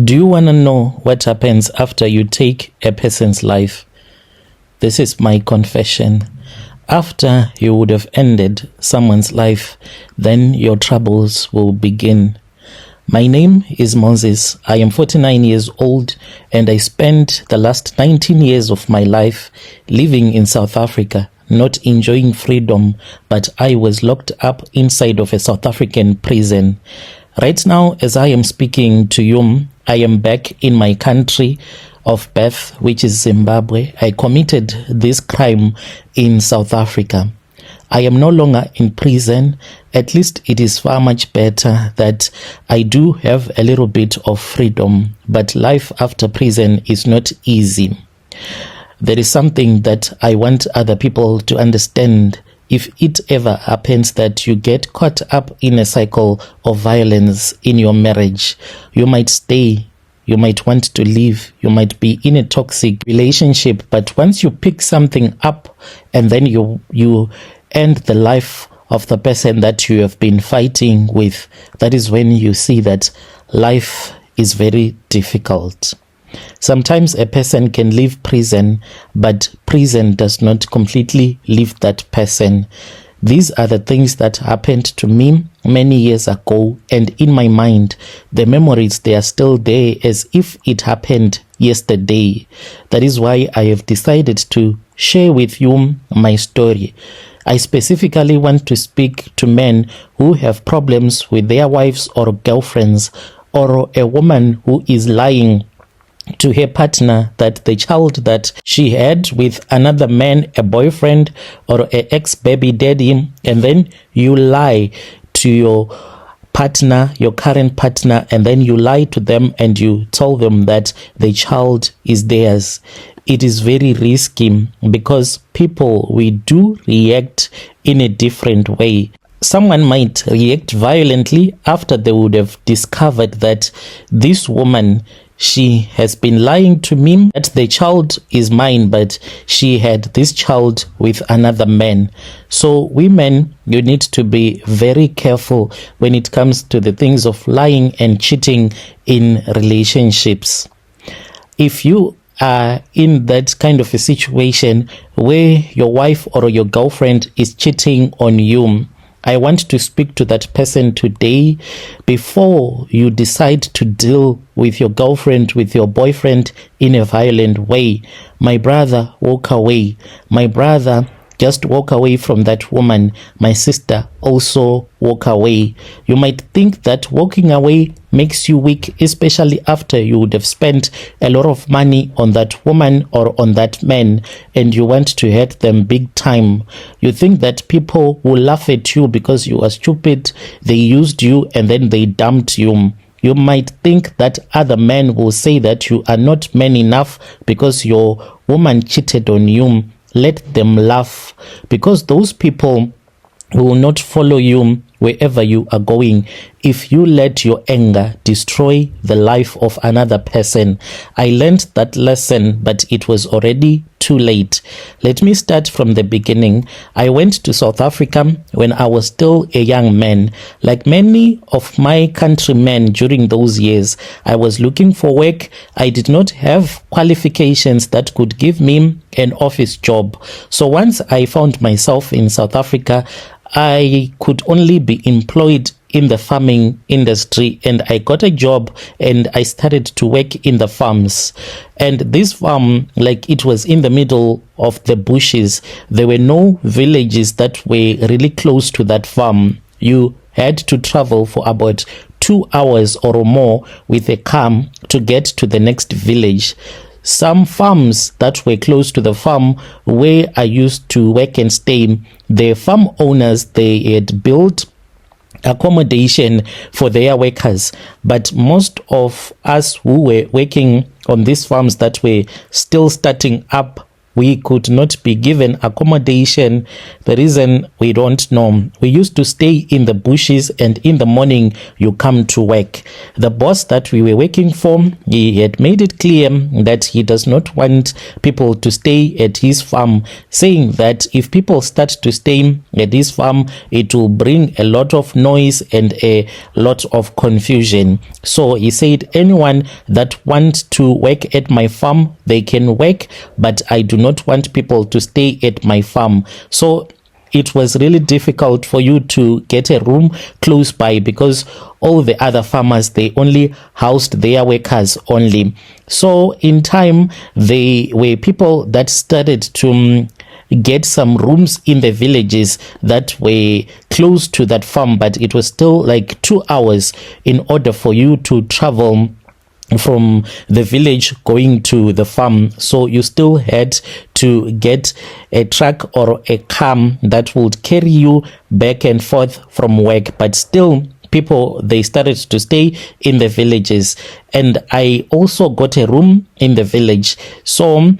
Do you want to know what happens after you take a person's life? This is my confession. After you would have ended someone's life, then your troubles will begin. My name is Moses. I am 49 years old and I spent the last 19 years of my life living in South Africa, not enjoying freedom, but I was locked up inside of a South African prison. Right now, as I am speaking to you, I am back in my country of birth, which is Zimbabwe. I committed this crime in South Africa. I am no longer in prison. At least it is far much better that I do have a little bit of freedom, but life after prison is not easy. There is something that I want other people to understand. If it ever happens that you get caught up in a cycle of violence in your marriage, you might stay, you might want to leave, you might be in a toxic relationship, but once you pick something up and then you end the life of the person that you have been fighting with, that is when you see that life is very difficult. Sometimes a person can leave prison, but prison does not completely leave that person. These are the things that happened to me many years ago, and in my mind, the memories, they are still there as if it happened yesterday. That is why I have decided to share with you my story. I specifically want to speak to men who have problems with their wives or girlfriends, or a woman who is lying to her partner that the child that she had with another man, a boyfriend or an ex-baby daddy, and then you lie to your partner, your current partner, and then you lie to them and you tell them that the child is theirs. It is very risky because people, we do react in a different way. Someone might react violently after they would have discovered that this woman, she has been lying to me that the child is mine, but she had this child with another man. So women, you need to be very careful when it comes to the things of lying and cheating in relationships. If you are in that kind of a situation where your wife or your girlfriend is cheating on you, I want to speak to that person today before you decide to deal with your girlfriend, with your boyfriend in a violent way. My brother, walk away. My brother, just walk away from that woman. My sister, also walk away. You might think that walking away makes you weak, especially after you would have spent a lot of money on that woman or on that man and you want to hurt them big time. You think that people will laugh at you because you are stupid, they used you and then they dumped you. You might think that other men will say that you are not man enough because your woman cheated on you. Let them laugh, because those people will not follow you wherever you are going if you let your anger destroy the life of another person. I learned that lesson, but it was already too late. Let me start from the beginning. I went to South Africa when I was still a young man. Like many of my countrymen during those years, I was looking for work. I did not have qualifications that could give me an office job. So once I found myself in South Africa, I could only be employed in the farming industry, and I got a job and I started to work in the farms. And this farm, like, it was in the middle of the bushes. There were no villages that were really close to that farm. You had to travel for about 2 hours or more with a car to get to the next village. Some farms that were close to the farm where I used to work and stay, the farm owners, they had built accommodation for their workers, but most of us who were working on these farms that were still starting up, we could not be given accommodation. The reason we don't know. We used to stay in the bushes, and in the morning you come to work. The boss that we were working for, he had made it clear that he does not want people to stay at his farm, saying that if people start to stay at his farm, it will bring a lot of noise and a lot of confusion. So he said, anyone that wants to work at my farm, they can work, but I do not want people to stay at my farm. So it was really difficult for you to get a room close by, because all the other farmers, they only housed their workers only. So in time, they were people that started to get some rooms in the villages that were close to that farm, but it was still like 2 hours in order for you to travel from the village going to the farm. So you still had to get a truck or a car that would carry you back and forth from work, but still people, they started to stay in the villages. And I also got a room in the village. So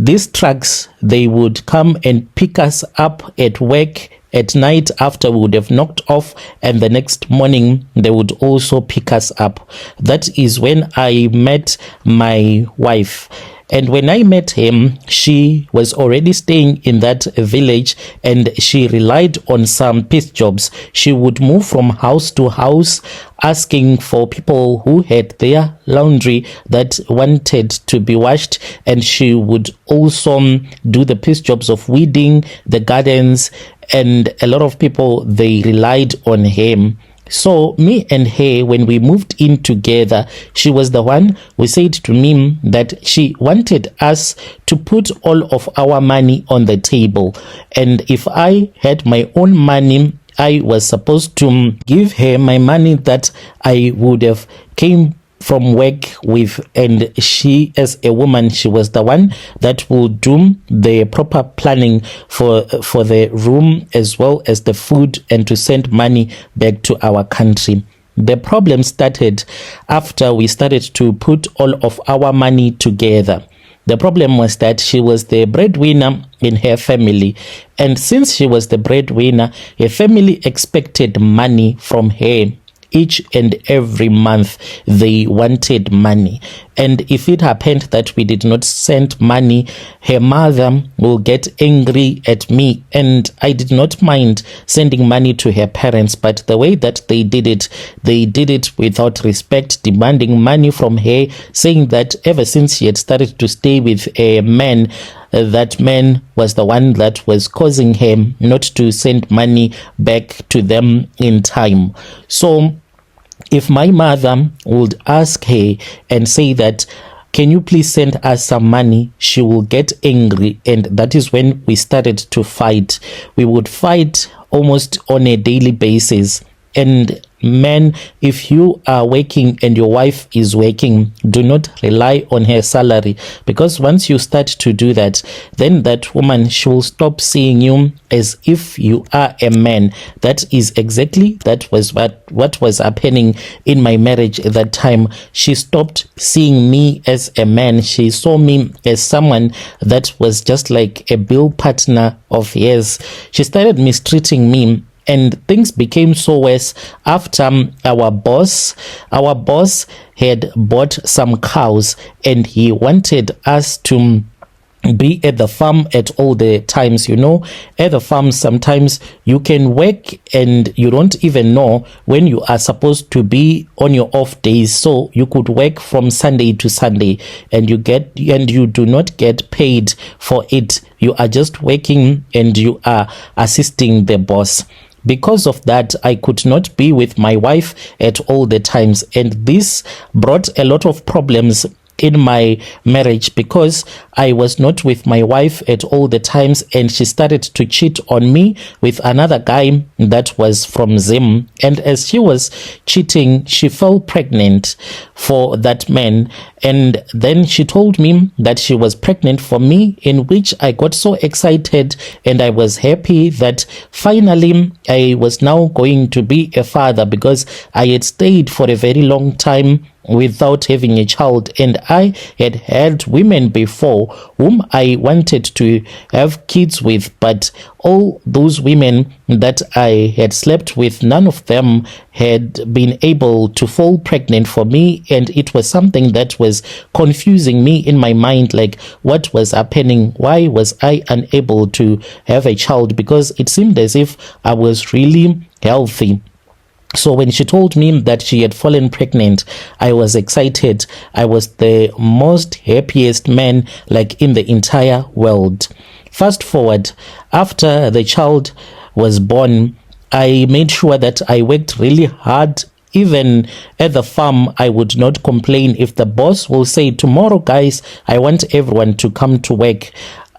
these trucks, they would come and pick us up at work at night after we would have knocked off, and the next morning they would also pick us up. That is when I met my wife. And when I met him, she was already staying in that village, and she relied on some piece jobs. She would move from house to house asking for people who had their laundry that wanted to be washed, and she would also do the piece jobs of weeding the gardens, and a lot of people, they relied on him. So me and her, when we moved in together, she was the one who said to me that she wanted us to put all of our money on the table. And if I had my own money, I was supposed to give her my money that I would have came from work with, and she, as a woman, she was the one that will do the proper planning for the room as well as the food, and to send money back to our country. The problem started after we started to put all of our money together. The problem was that she was the breadwinner in her family, and since she was the breadwinner, her family expected money from her. Each and every month they wanted money, and if it happened that we did not send money, her mother will get angry at me. And I did not mind sending money to her parents, but the way that they did it without respect, demanding money from her, saying that ever since she had started to stay with a man, that man was the one that was causing her not to send money back to them in time. So if my mother would ask her and say that, can you please send us some money, she will get angry, and that is when we started to fight. We would fight almost on a daily basis. And men, if you are working and your wife is working, do not rely on her salary, because once you start to do that, then that woman, she will stop seeing you as if you are a man. That is exactly what was happening in my marriage at that time. She stopped seeing me as a man. She saw me as someone that was just like a bill partner of hers. She started mistreating me, and things became so worse after our boss had bought some cows, and he wanted us to be at the farm at all the times. You know, at the farm, sometimes you can work and you don't even know when you are supposed to be on your off days. So you could work from Sunday to Sunday, and you do not get paid for it. You are just working and you are assisting the boss. Because of that, I could not be with my wife at all the times, and this brought a lot of problems in my marriage, because I was not with my wife at all the times, and she started to cheat on me with another guy that was from Zim. And as she was cheating, she fell pregnant for that man, and then she told me that she was pregnant for me, in which I got so excited and I was happy that finally I was now going to be a father, because I had stayed for a very long time without having a child, and I had had women before whom I wanted to have kids with, but all those women that I had slept with, none of them had been able to fall pregnant for me, and it was something that was confusing me in my mind, like what was happening? Why was I unable to have a child? Because it seemed as if I was really healthy. So when she told me that she had fallen pregnant, I was excited. I was the most happiest man like in the entire world. Fast forward, after the child was born, I made sure that I worked really hard. Even at the farm, I would not complain if the boss will say, tomorrow, guys, I want everyone to come to work.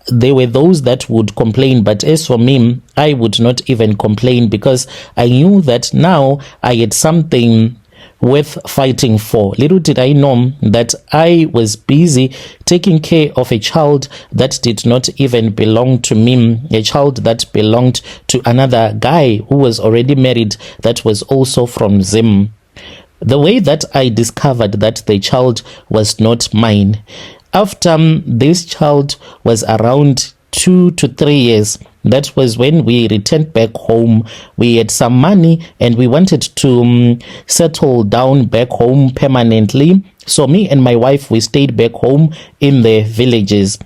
There were those that would complain, but as for me, I would not even complain because I knew that now I had something worth fighting for. Little did I know that I was busy taking care of a child that did not even belong to me, a child that belonged to another guy who was already married, that was also from Zim. The way that I discovered that the child was not mine, after this child was around 2 to 3 years, that was when we returned back home. We had some money and we wanted to settle down back home permanently. So me and my wife, we stayed back home in the villages.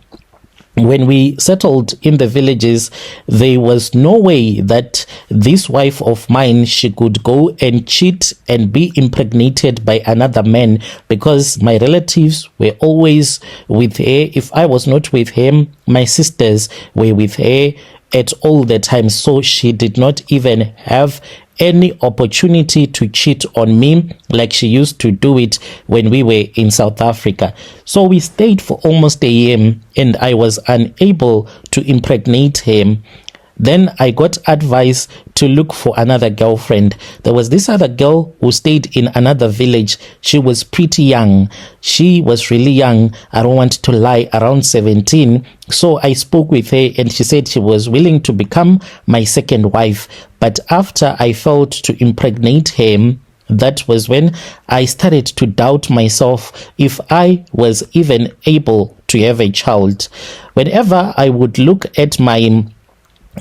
When we settled in the villages, there was no way that this wife of mine, she could go and cheat and be impregnated by another man, because my relatives were always with her. If I was not with him, my sisters were with her at all the time. So she did not even have any opportunity to cheat on me like she used to do it when we were in South Africa. So we stayed for almost a year and I was unable to impregnate him. Then I got advice to look for another girlfriend. There was this other girl who stayed in another village. She was pretty young. She was really young. I don't want to lie, around 17. So I spoke with her and she said she was willing to become my second wife. But after I failed to impregnate him, that was when I started to doubt myself if I was even able to have a child. Whenever I would look at my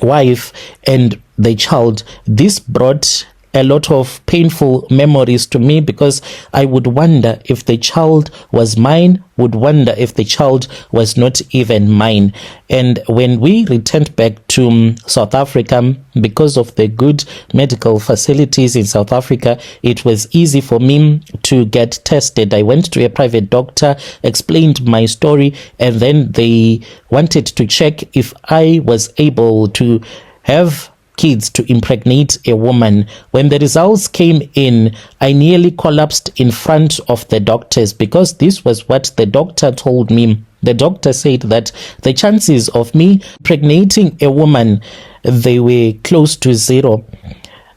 wife and the child, this brought a lot of painful memories to me, because I would wonder if the child was mine, would wonder if the child was not even mine. And when we returned back to South Africa, because of the good medical facilities in South Africa, it was easy for me to get tested. I went to a private doctor, explained my story, and then they wanted to check if I was able to have kids, to impregnate a woman. When the results came in, I nearly collapsed in front of the doctors, because this was what the doctor told me. The doctor said that the chances of me impregnating a woman, they were close to zero,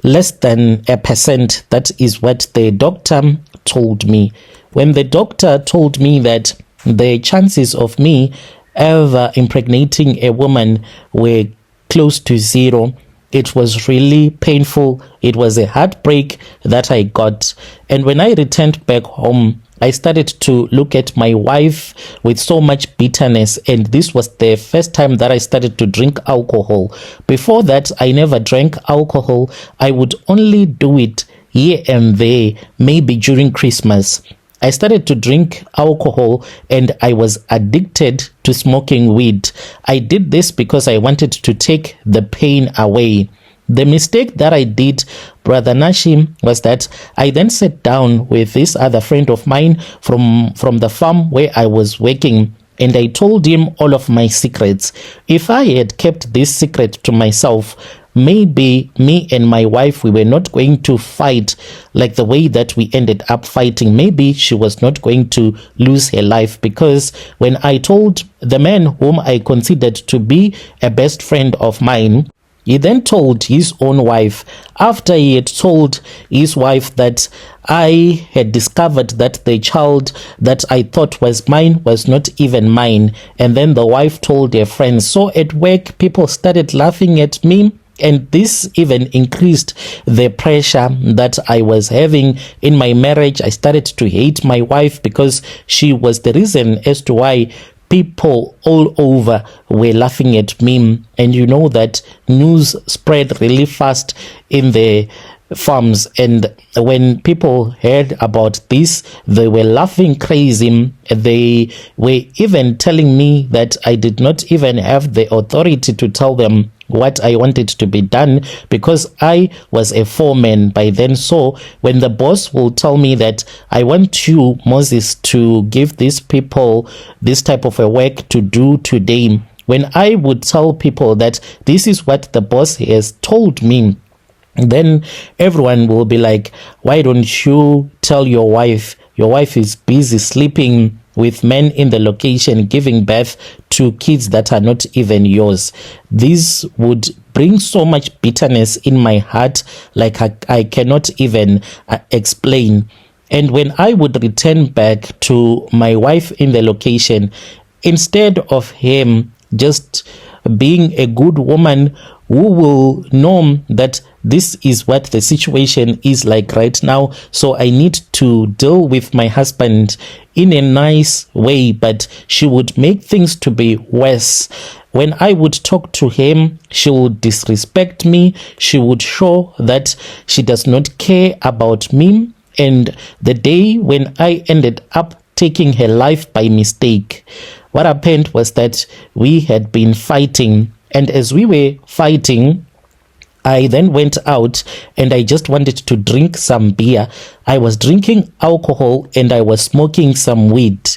less than 1%. That is what the doctor told me. When the doctor told me that the chances of me ever impregnating a woman were close to zero, it was really painful. It was a heartbreak that I got. And when I returned back home, I started to look at my wife with so much bitterness. And this was the first time that I started to drink alcohol. Before that, I never drank alcohol. I would only do it here and there, maybe during Christmas. I started to drink alcohol and I was addicted to smoking weed. I did this because I wanted to take the pain away. The mistake that I did, Brother Nashim, was that I then sat down with this other friend of mine from the farm where I was working, and I told him all of my secrets. If I had kept this secret to myself, maybe me and my wife, we were not going to fight like the way that we ended up fighting. Maybe she was not going to lose her life, because when I told the man whom I considered to be a best friend of mine, he then told his own wife. After he had told his wife that I had discovered that the child that I thought was mine was not even mine, and then the wife told her friends. So at work, people started laughing at me. And this even increased the pressure that I was having in my marriage. I started to hate my wife because she was the reason as to why people all over were laughing at me. And you know that news spread really fast in the farms, and when people heard about this, they were laughing crazy. They were even telling me that I did not even have the authority to tell them what I wanted to be done, because I was a foreman by then. So when the boss will tell me that I want you, Moses, to give these people this type of a work to do today, when I would tell people that this is what the boss has told me, then everyone will be like, why don't you tell your wife? Your wife is busy sleeping with men in the location, giving birth to kids that are not even yours. This would bring so much bitterness in my heart, like I cannot even explain. And when I would return back to my wife in the location, instead of him just being a good woman who will know that this is what the situation is like right now, so I need to deal with my husband in a nice way, but she would make things to be worse. When I would talk to him, she would disrespect me. She would show that she does not care about me. And the day when I ended up taking her life by mistake, what happened was that we had been fighting, and as we were fighting, I then went out and I just wanted to drink some beer. I was drinking alcohol and I was smoking some weed.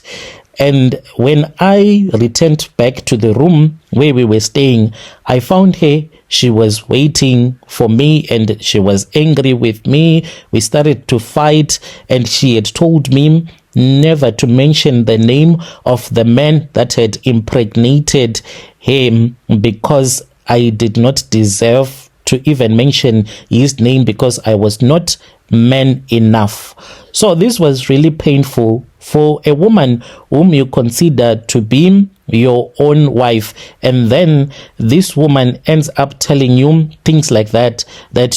And when I returned back to the room where we were staying, I found her. She was waiting for me and she was angry with me. We started to fight, and she had told me never to mention the name of the man that had impregnated him, because I did not deserve to even mention his name, because I was not man enough. So this was really painful for a woman whom you consider to be your own wife, and then this woman ends up telling you things like that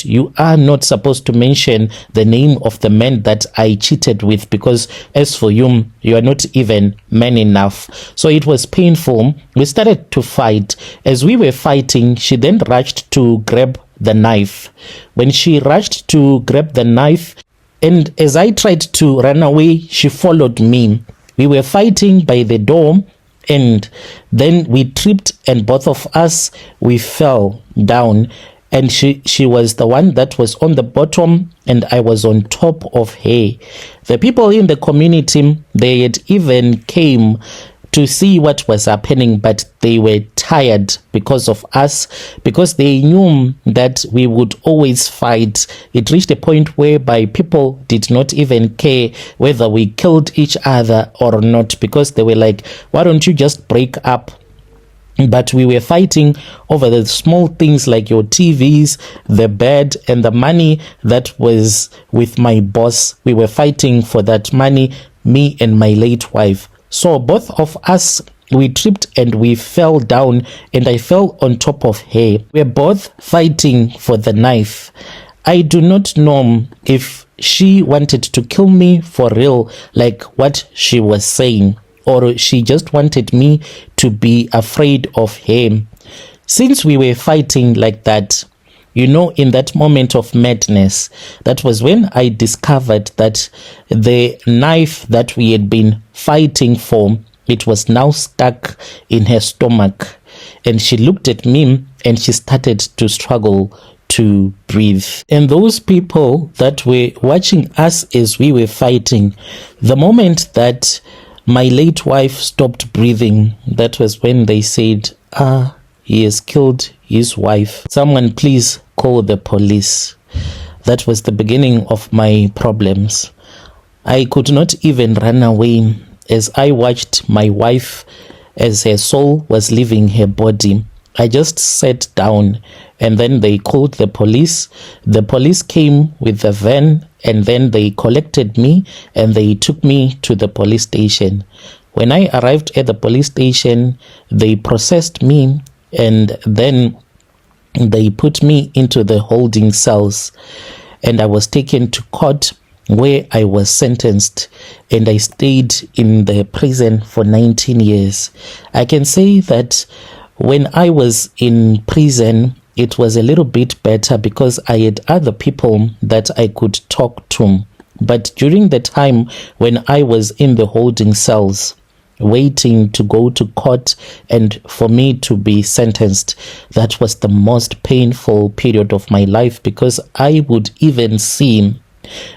you are not supposed to mention the name of the man that I cheated with, because as for you, you are not even man enough. So it was painful. We started to fight. As we were fighting, she then rushed to grab the knife. When she rushed to grab the knife, and as I tried to run away, she followed me. We were fighting by the door, and then we tripped, and both of us, we fell down. And she was the one that was on the bottom, and I was on top of her. The people in the community, they had even came to see what was happening, but they were tired because of us, because they knew that we would always fight. It reached a point whereby people did not even care whether we killed each other or not, because they were like, why don't you just break up? But we were fighting over the small things like your TVs, the bed, and the money that was with my boss. We were fighting for that money, me and my late wife. So both of us, we tripped and we fell down, and I fell on top of her. We're both fighting for the knife. I do not know if she wanted to kill me for real, like what she was saying, or she just wanted me to be afraid of her. Since we were fighting like that, you know, in that moment of madness, that was when I discovered that the knife that we had been fighting for, it was now stuck in her stomach. And she looked at me and she started to struggle to breathe. And those people that were watching us as we were fighting, the moment that my late wife stopped breathing, that was when they said, he has killed his wife. Someone please call the police. That was the beginning of my problems. I could not even run away as I watched my wife as her soul was leaving her body. I just sat down, and then they called the police. The police came with the van, and then they collected me and they took me to the police station. When I arrived at the police station, they processed me, and then they put me into the holding cells, and I was taken to court where I was sentenced, and I stayed in the prison for 19 years. I can say that when I was in prison, it was a little bit better because I had other people that I could talk to. But during the time when I was in the holding cells, waiting to go to court and for me to be sentenced, that was the most painful period of my life, because I would even see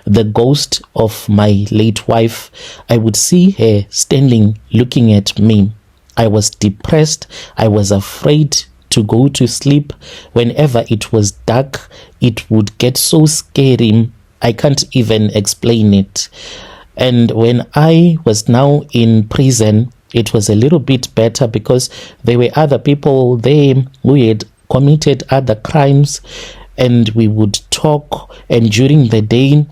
the ghost of my late wife. I would see her standing looking at me. I was depressed. I was afraid to go to sleep. Whenever it was dark, it would get so scary. I can't even explain it. And when I was now in prison, it was a little bit better because there were other people there who had committed other crimes, and we would talk, and during the day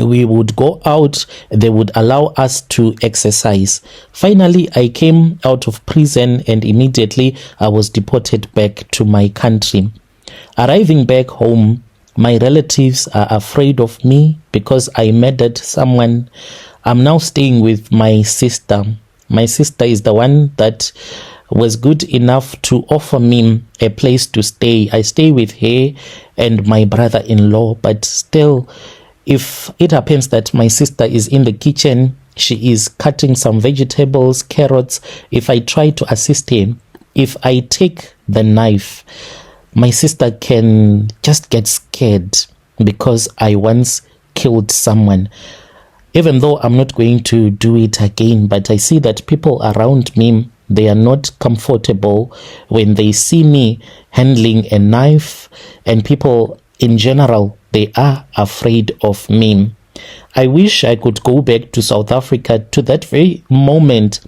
we would go out. They would allow us to exercise. Finally, I came out of prison, and immediately I was deported back to my country. Arriving back home, my relatives are afraid of me because I murdered someone. I'm now staying with my sister. My sister is the one that was good enough to offer me a place to stay. I stay with her and my brother-in-law, but still, if it happens that my sister is in the kitchen, she is cutting some vegetables, carrots, if I try to assist her, if I take the knife, my sister can just get scared because I once killed someone. Even though I'm not going to do it again, but I see that people around me, they are not comfortable when they see me handling a knife, and people in general, they are afraid of me. I wish I could go back to South Africa to that very moment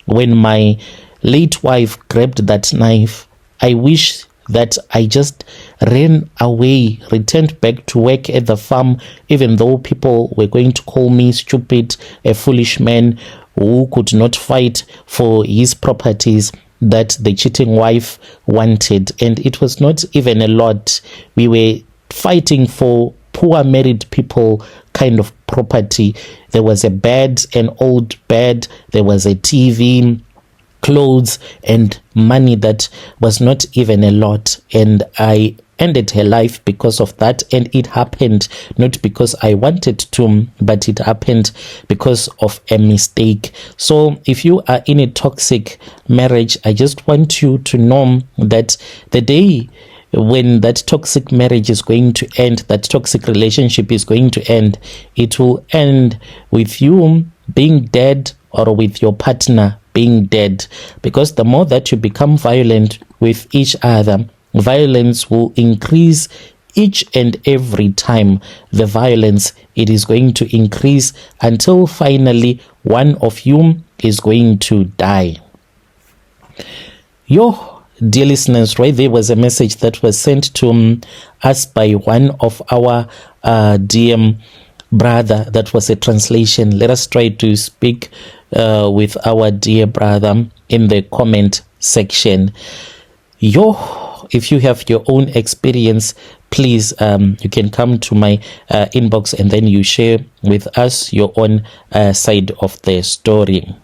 when my late wife grabbed that knife. I wish that I just ran away, returned back to work at the farm, even though people were going to call me stupid, a foolish man who could not fight for his properties that the cheating wife wanted. And it was not even a lot. We were fighting for poor married people kind of property. There was a bed, an old bed, there was a TV, clothes, and money that was not even a lot. And I ended her life because of that, and it happened not because I wanted to, but it happened because of a mistake. So if you are in a toxic marriage, I just want you to know that the day when that toxic marriage is going to end, that toxic relationship is going to end, it will end with you being dead or with your partner being dead. Because the more that you become violent with each other, violence will increase each and every time. The violence, it is going to increase until finally one of you is going to die. Dear listeners, right there was a message that was sent to us by one of our DM brother. That was a translation. Let us try to speak with our dear brother in the comment section. If you have your own experience, please, you can come to my inbox and then you share with us your own side of the story.